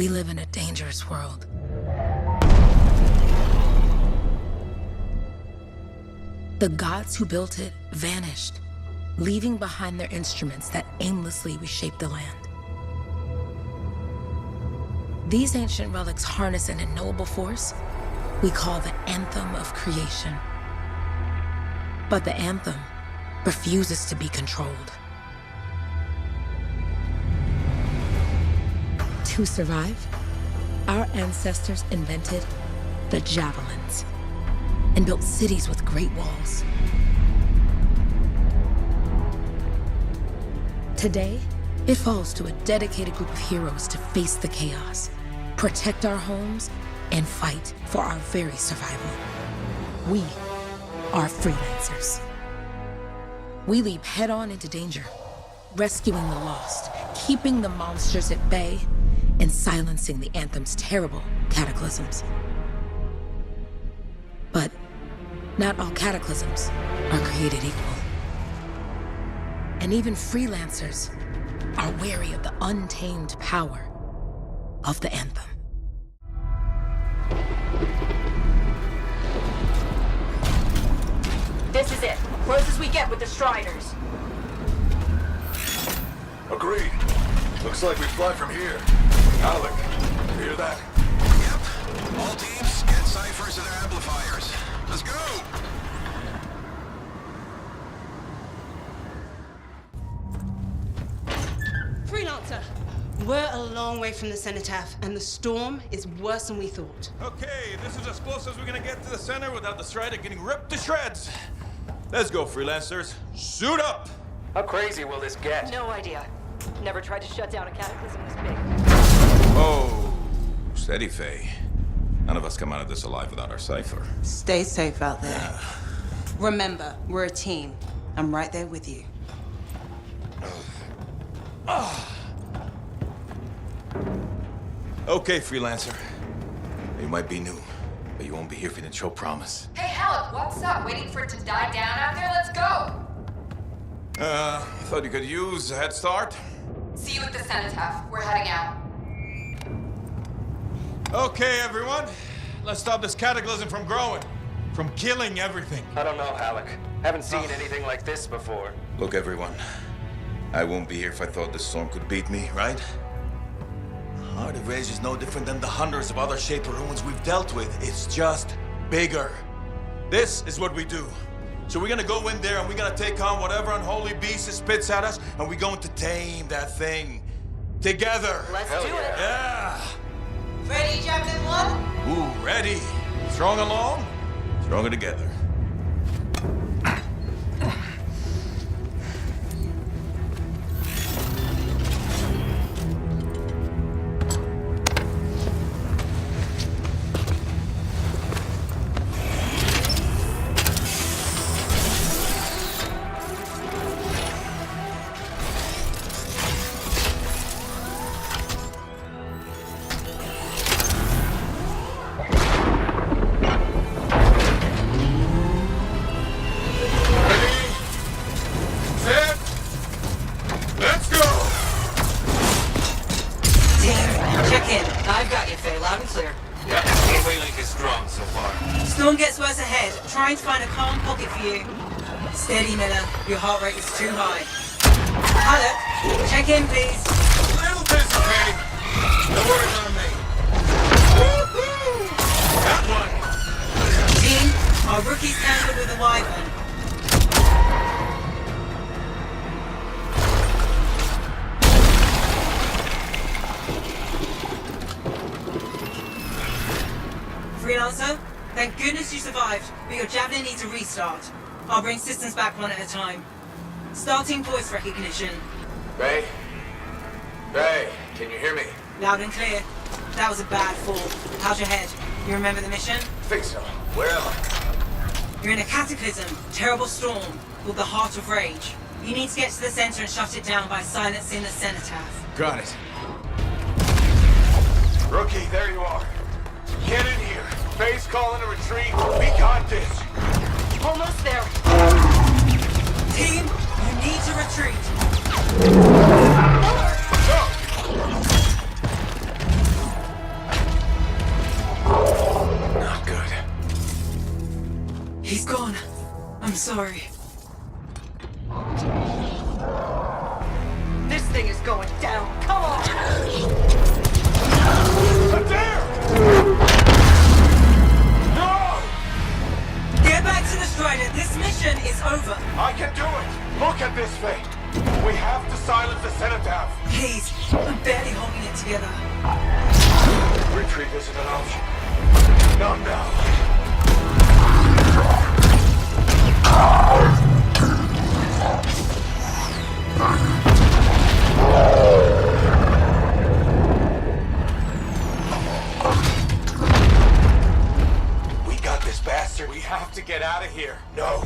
We live in a dangerous world. The gods who built it vanished, leaving behind their instruments that aimlessly reshaped the land. These ancient relics harness an unknowable force we call the Anthem of Creation. But the Anthem refuses to be controlled. To survive, our ancestors invented the Javelins and built cities with great walls. Today, it falls to a dedicated group of heroes to face the chaos, protect our homes, and fight for our very survival. We are Freelancers. We leap head-on into danger, rescuing the lost, keeping the monsters at bay, and silencing the Anthem's terrible cataclysms. But not all cataclysms are created equal. And even Freelancers are wary of the untamed power of the Anthem. This is it. Close as we get with the Striders. Agreed. Looks like we fly from here. Alec, you hear that? Yep. All teams, get ciphers to their amplifiers. Let's go! Freelancer! We're a long way from the Cenotaph, and the storm is worse than we thought. Okay, this is as close as we're gonna get to the center without the Strider getting ripped to shreds. Let's go, Freelancers. Suit up! How crazy will this get? No idea. Never tried to shut down a cataclysm this big. Oh, steady, Faye. None of us come out of this alive without our cipher. Stay safe out there. Remember, we're a team. I'm right there with you. Okay, Freelancer. You might be new, but you won't be here if you didn't show promise. Hey, Alec, what's up? Waiting for it to die down out there? Let's go! Thought you could use a head start. See you at the Cenotaph. We're heading out. Okay, everyone. Let's stop this cataclysm from growing, from killing everything. I don't know, Alec. Haven't seen anything like this before. Look, everyone. I won't be here if I thought this storm could beat me, right? Heart of Rage is no different than the hundreds of other Shaper ruins we've dealt with. It's just bigger. This is what we do. So we're gonna go in there and we're gonna take on whatever unholy beast it spits at us, and we're going to tame that thing. Together. Let's do it. Yeah. Ready, Javelin 1? Ooh, ready. Strong along, stronger together. Storm gets worse ahead. Trying to find a calm pocket for you. Steady, Miller. Your heart rate is too high. Alec, check in, please. A little busy, Kate. No worries on me. Got one. Team, our rookie's tangled with a wyvern. Freelancer, thank goodness you survived, but your Javelin needs a restart. I'll bring systems back one at a time. Starting voice recognition. Ray? Ray, can you hear me? Loud and clear. That was a bad fall. How's your head? You remember the mission? Think so. Where am I? You're in a cataclysm, terrible storm, called the Heart of Rage. You need to get to the center and shut it down by silencing the Cenotaph. Got it. Rookie, there you are. Get in here. Faye's calling a retreat. We got this. Almost there. Team, you need to retreat. Go! He's gone. I'm sorry. This thing is going down. Come on! Adair! No! Get back to the Strider. This mission is over. I can do it! Look at this thing! We have to silence the Cenotaph! Please, I'm barely holding it together. Retreat isn't an option. Not now. We got this bastard. We have to get out of here. No.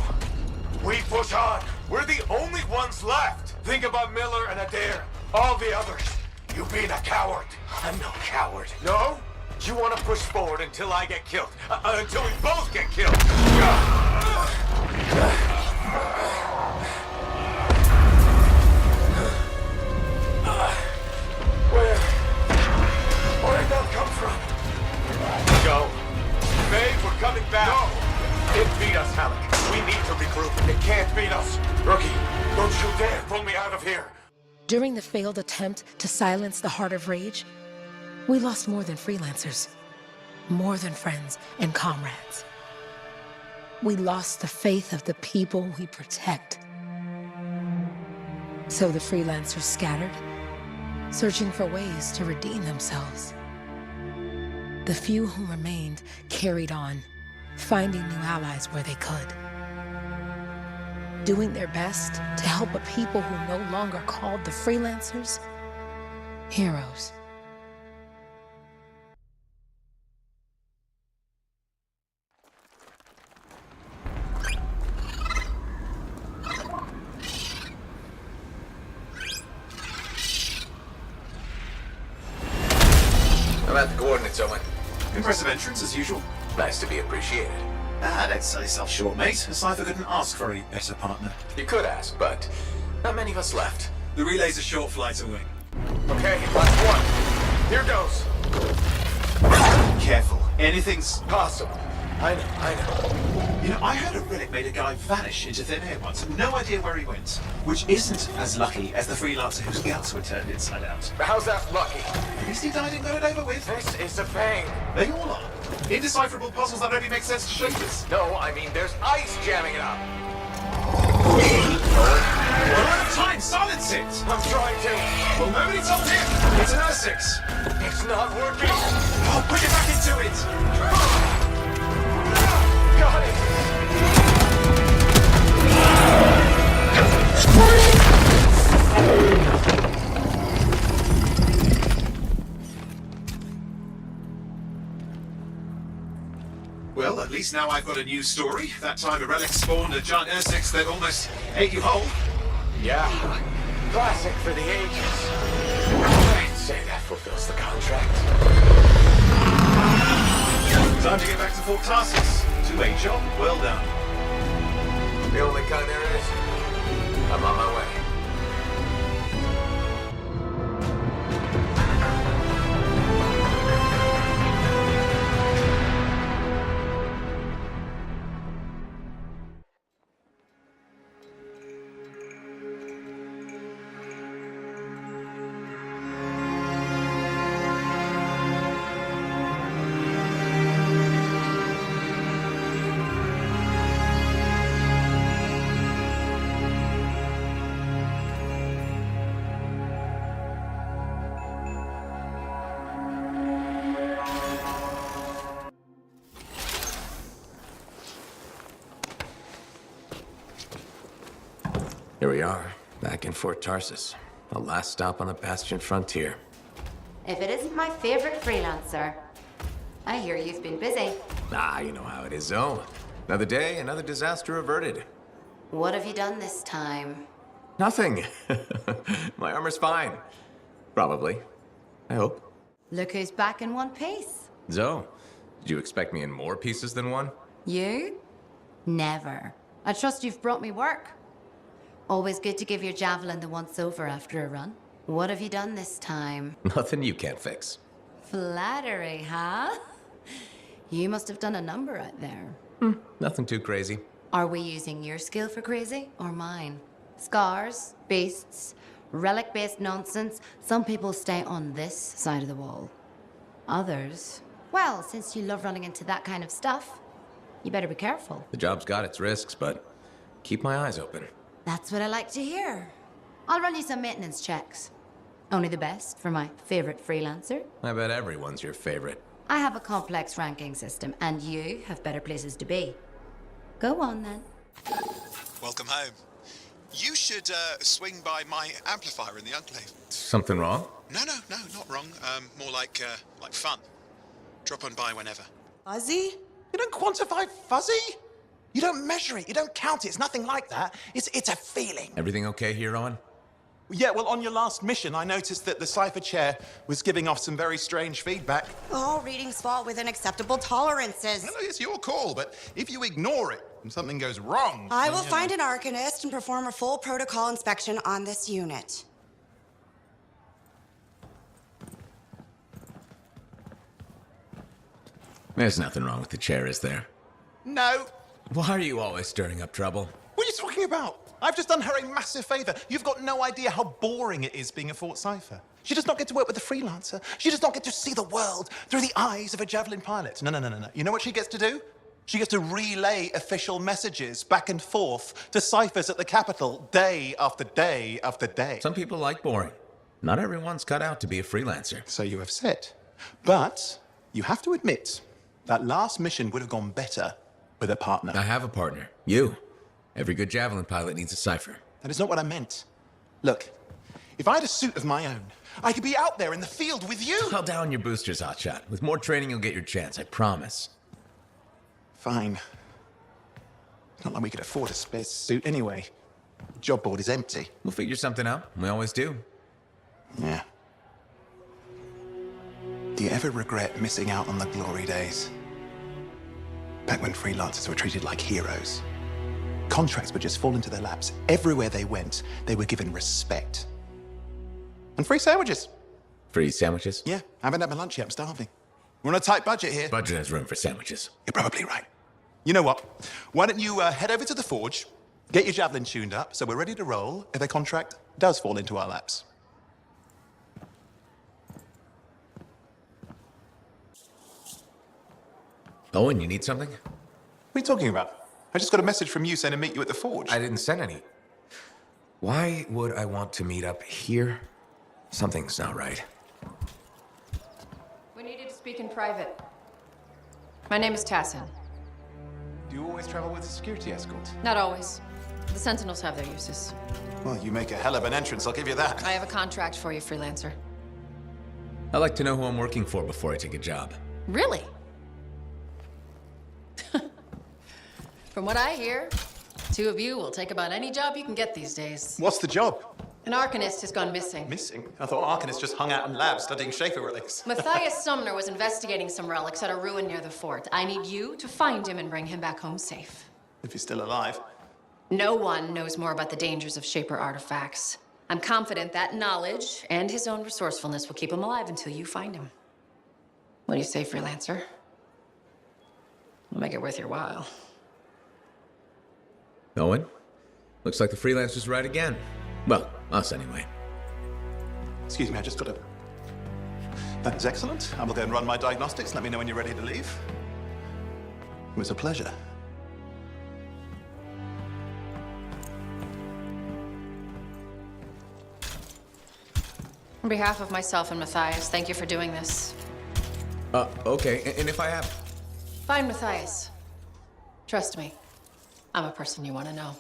We push on. We're the only ones left. Think about Miller and Adair. All the others. You being a coward. I'm no coward. No? You want to push forward until I get killed. Until we both get killed. Where'd that come from? Go. Babe, we're coming back. No! It beat us, Halleck. We need to regroup. It can't beat us. Rookie, don't you dare pull me out of here. During the failed attempt to silence the Heart of Rage, we lost more than freelancers, more than friends and comrades. We lost the faith of the people we protect. So the freelancers scattered, searching for ways to redeem themselves. The few who remained carried on, finding new allies where they could. Doing their best to help a people who no longer called the freelancers heroes. I'm at the coordinates, Owen. Impressive entrance, as usual. Nice to be appreciated. Don't sell yourself short, mate. A Cypher couldn't ask for a better partner. You could ask, but not many of us left. The relay's a short flight away. Okay, last one. Here goes. Careful. Anything's... Possible. I know. You know, I heard a relic made a guy vanish into thin air once, and no idea where he went. Which isn't as lucky as the Freelancer whose guts were turned inside out. How's that lucky? At least he died and got it over with. This is a pain. They all are. Indecipherable puzzles that only make sense to shapers. No, I mean there's ice jamming it up. We're out of time! Silence it! I'm trying to. Well, nobody told him! It's an R6! It's not working. Oh, put it back into it! Got it. Well, at least now I've got a new story. That time a relic spawned a giant R6 that almost ate you whole. Yeah. Classic for the ages. I'd say that fulfills the contract. Time to get back to Fort Tarsus. To a job well done. The only kind there is. I'm on my way. Here we are, back in Fort Tarsus. The last stop on the Bastion frontier. If it isn't my favorite Freelancer. I hear you've been busy. Ah, you know how it is, Zoe. Another day, another disaster averted. What have you done this time? Nothing. My armor's fine. Probably. I hope. Look who's back in one piece. Zoe, did you expect me in more pieces than one? You? Never. I trust you've brought me work. Always good to give your Javelin the once-over after a run. What have you done this time? Nothing you can't fix. Flattery, huh? You must have done a number out there. Nothing too crazy. Are we using your skill for crazy or mine? Scars, beasts, relic-based nonsense. Some people stay on this side of the wall. Others, well, since you love running into that kind of stuff, you better be careful. The job's got its risks, but keep my eyes open. That's what I like to hear. I'll run you some maintenance checks. Only the best for my favorite freelancer. I bet everyone's your favorite. I have a complex ranking system, and you have better places to be. Go on, then. Welcome home. You should swing by my amplifier in the Enclave. Something wrong? No, not wrong. More like fun. Drop on by whenever. Fuzzy? You don't quantify fuzzy? You don't measure it, you don't count it, it's nothing like that. It's a feeling. Everything okay here, Owen? Yeah, well, on your last mission, I noticed that the Cypher chair was giving off some very strange feedback. All readings fall within acceptable tolerances. No, it's your call, but if you ignore it and something goes wrong... I will find an Arcanist and perform a full protocol inspection on this unit. There's nothing wrong with the chair, is there? No. Why are you always stirring up trouble? What are you talking about? I've just done her a massive favor. You've got no idea how boring it is being a Fort Cypher. She does not get to work with the Freelancer. She does not get to see the world through the eyes of a Javelin pilot. No. You know what she gets to do? She gets to relay official messages back and forth to Cyphers at the capital day after day after day. Some people like boring. Not everyone's cut out to be a freelancer. So you have said. But you have to admit, that last mission would have gone better with a partner. I have a partner. You. Every good Javelin pilot needs a Cypher. That is not what I meant. Look, if I had a suit of my own, I could be out there in the field with you. Call down your boosters, Hotshot. With more training, you'll get your chance, I promise. Fine. It's not like we could afford a spare suit anyway. The job board is empty. We'll figure something out. We always do. Yeah. Do you ever regret missing out on the glory days? Back when freelancers were treated like heroes. Contracts would just fall into their laps. Everywhere they went, they were given respect. And free sandwiches. Free sandwiches? Yeah, I haven't had my lunch yet. I'm starving. We're on a tight budget here. Budget has room for sandwiches. You're probably right. You know what? Why don't you head over to the forge, get your Javelin tuned up, so we're ready to roll if a contract does fall into our laps. Owen, you need something? What are you talking about? I just got a message from you saying to meet you at the forge. I didn't send any. Why would I want to meet up here? Something's not right. We needed to speak in private. My name is Tassin. Do you always travel with a security escort? Not always. The Sentinels have their uses. Well, you make a hell of an entrance, I'll give you that. I have a contract for you, Freelancer. I like to know who I'm working for before I take a job. Really? From what I hear, two of you will take about any job you can get these days. What's the job? An Arcanist has gone missing. Missing? I thought Arcanists just hung out in labs studying Schaefer relics. Matthias Sumner was investigating some relics at a ruin near the fort. I need you to find him and bring him back home safe. If he's still alive. No one knows more about the dangers of Shaper artifacts. I'm confident that knowledge and his own resourcefulness will keep him alive until you find him. What do you say, Freelancer? We'll make it worth your while. Owen? Looks like the Freelancer's right again. Well, us anyway. Excuse me, I just got to... That is excellent. I will go and run my diagnostics. Let me know when you're ready to leave. It was a pleasure. On behalf of myself and Matthias, thank you for doing this. Okay. And if I have... Find Matthias. Trust me. I'm a person you want to know.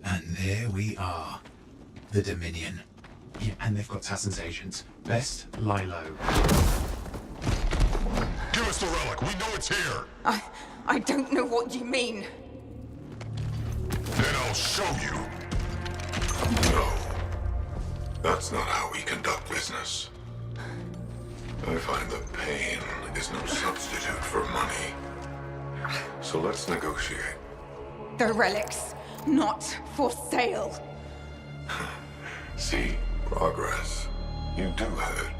And there we are. The Dominion. Yeah, and they've got Tassin's agents. Best Lilo. Give us the relic. We know it's here. I don't know what you mean. Then I'll show you. No. That's not how we conduct business. I find that pain is no substitute for money. So let's negotiate. The relics. not for sale. See, progress. You do have it.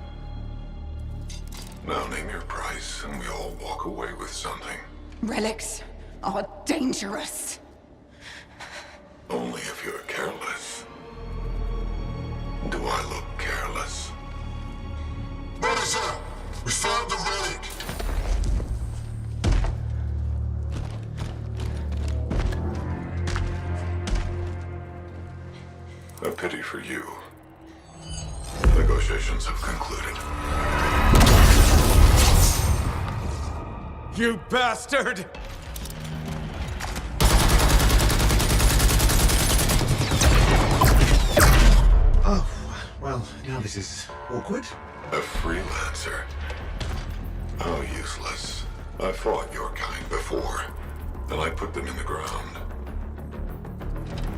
Now name your price, and we all walk away with something. Relics are dangerous. Only if you're careless. Do I look careless? Manager, we found the relic. A pity for you. Negotiations have concluded. You bastard! Oh, well, now this is awkward. A freelancer? How useless. I fought your kind before, and I put them in the ground.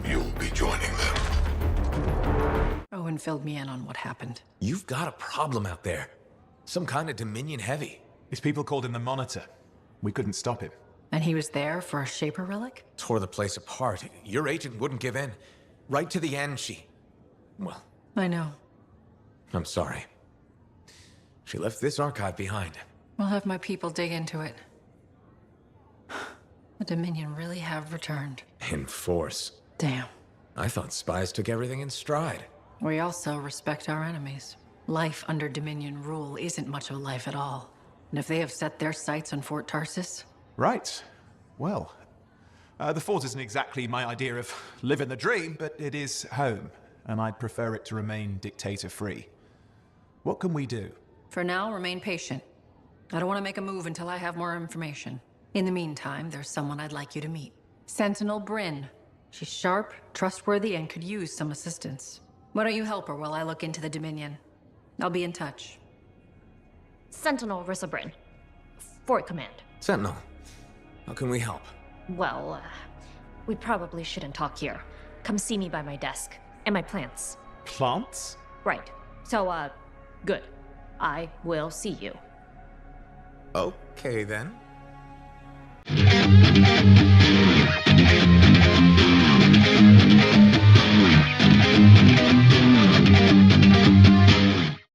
You'll be joining them. Owen filled me in on what happened. You've got a problem out there. Some kind of Dominion heavy. His people called him the Monitor. We couldn't stop him. And he was there for a Shaper relic? Tore the place apart. Your agent wouldn't give in. Right to the end, well, I know. I'm sorry. She left this archive behind. We'll have my people dig into it. The Dominion really have returned. In force. Damn. I thought spies took everything in stride. We also respect our enemies. Life under Dominion rule isn't much of a life at all. And if they have set their sights on Fort Tarsis... Right. Well, the fort isn't exactly my idea of living the dream, but it is home, and I'd prefer it to remain dictator-free. What can we do? For now, remain patient. I don't want to make a move until I have more information. In the meantime, there's someone I'd like you to meet. Sentinel Bryn. She's sharp, trustworthy, and could use some assistance. Why don't you help her while I look into the Dominion? I'll be in touch. Sentinel Rissa Bryn. Fort Command. Sentinel, how can we help? Well, we probably shouldn't talk here. Come see me by my desk. And my plants. Plants? Right. So, good. I will see you. Okay, then.